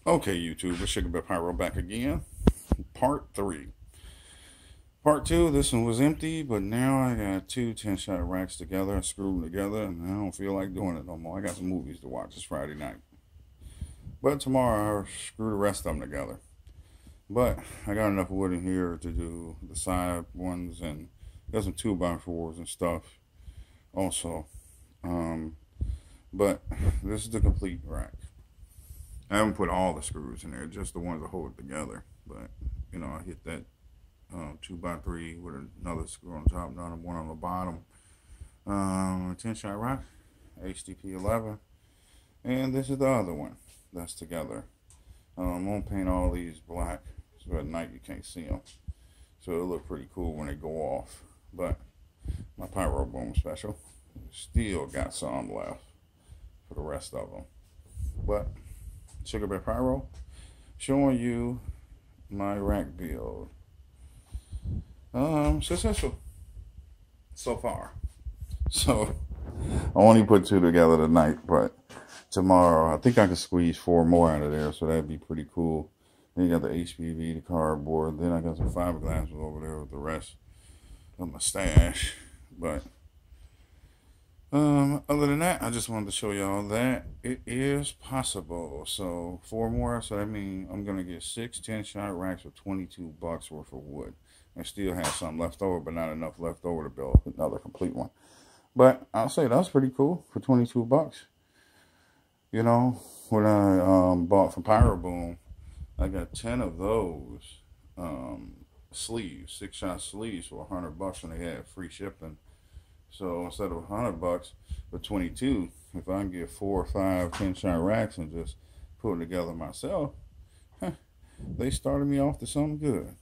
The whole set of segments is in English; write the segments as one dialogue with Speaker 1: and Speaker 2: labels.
Speaker 1: Okay, YouTube, it's Sugar Bear Pyro back again. Part 3. Part 2, this one was empty, but now I got two 10-shot racks together. I screwed them together, and I don't feel like doing it no more. I got some movies to watch. It's Friday night. But tomorrow, I'll screw the rest of them together. But I got enough wood in here to do the side ones, and got some 2x4s and stuff also. But this is the complete rack. I haven't put all the screws in there, just the ones that hold it together. But, you know, I hit that 2x3 with another screw on top, another one on the bottom. 10-shot rack, HDP 11. And this is the other one that's together. I'm going to paint all these black, so at night you can't see them. So it'll look pretty cool when they go off. But my Pyro Boom special, still got some left for the rest of them. But Sugar Bear Pyro, showing you my rack build. Successful so far. So I only put 2 together tonight, but tomorrow I think I can squeeze 4 more out of there, so that'd be pretty cool. Then you got the HPV, the cardboard. Then I got some fiberglass over there with the rest of my stash. But other than that, I just wanted to show y'all that it is possible. So 4 more, so that means I'm gonna get 6 10-shot racks for $22 worth of wood. I still have some left over, but not enough left over to build another complete one. But I'll say that's pretty cool for $22. You know, when I bought from Pyro Boom, I got 10 of those sleeves, 6-shot sleeves for $100, and they had free shipping. So instead of $100 for 22, if I can get 4 or 5 10-shot racks and just put them together myself, they started me off to something good.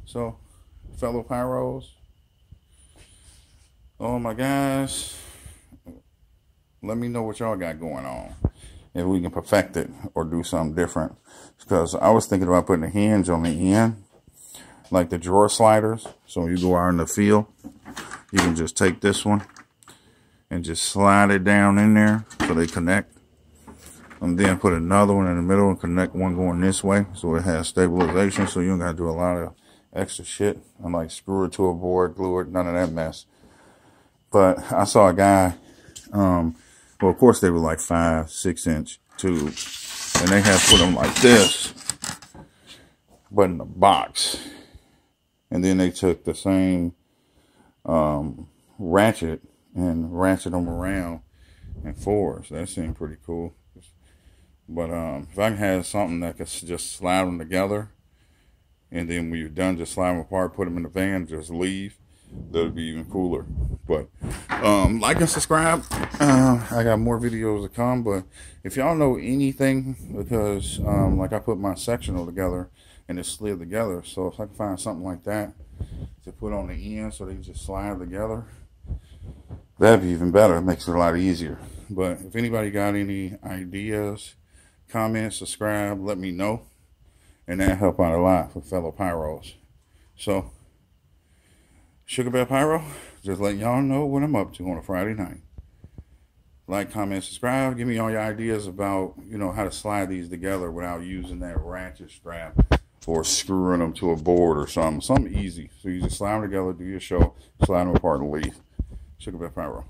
Speaker 1: So, fellow Pyros, oh my guys, let me know what y'all got going on. If we can perfect it or do something different. Because I was thinking about putting a hinge on the end, like the drawer sliders. So when you go out in the field, you can just take this one and just slide it down in there so they connect. And then put another one in the middle and connect one going this way so it has stabilization, so you don't got to do a lot of extra shit. I'm like screw it to a board, glue it, none of that mess. But I saw a guy, well, of course they were like 5-6 inch tubes, and they had put them like this, but in a box. And then they took the same ratchet and ratchet them around in 4s. That seemed pretty cool. But if I can have something that could just slide them together, and then when you're done, just slide them apart, put them in the van, just leave, that would be even cooler. But like and subscribe. I got more videos to come. But if y'all know anything, because like I put my sectional together and it slid together, so if I can find something like that to put on the end so they can just slide together, that'd be even better. It makes it a lot easier. But if anybody got any ideas, comment, subscribe, let me know, and that help out a lot for fellow Pyros. So Sugar Bear Pyro, just letting y'all know what I'm up to on a Friday night. Like, comment, subscribe. Give me all your ideas about, you know, how to slide these together without using that ratchet strap or screwing them to a board or something. Something easy. So you just slide them together, do your show, slide them apart, and leave. Sugar Bear Pyro.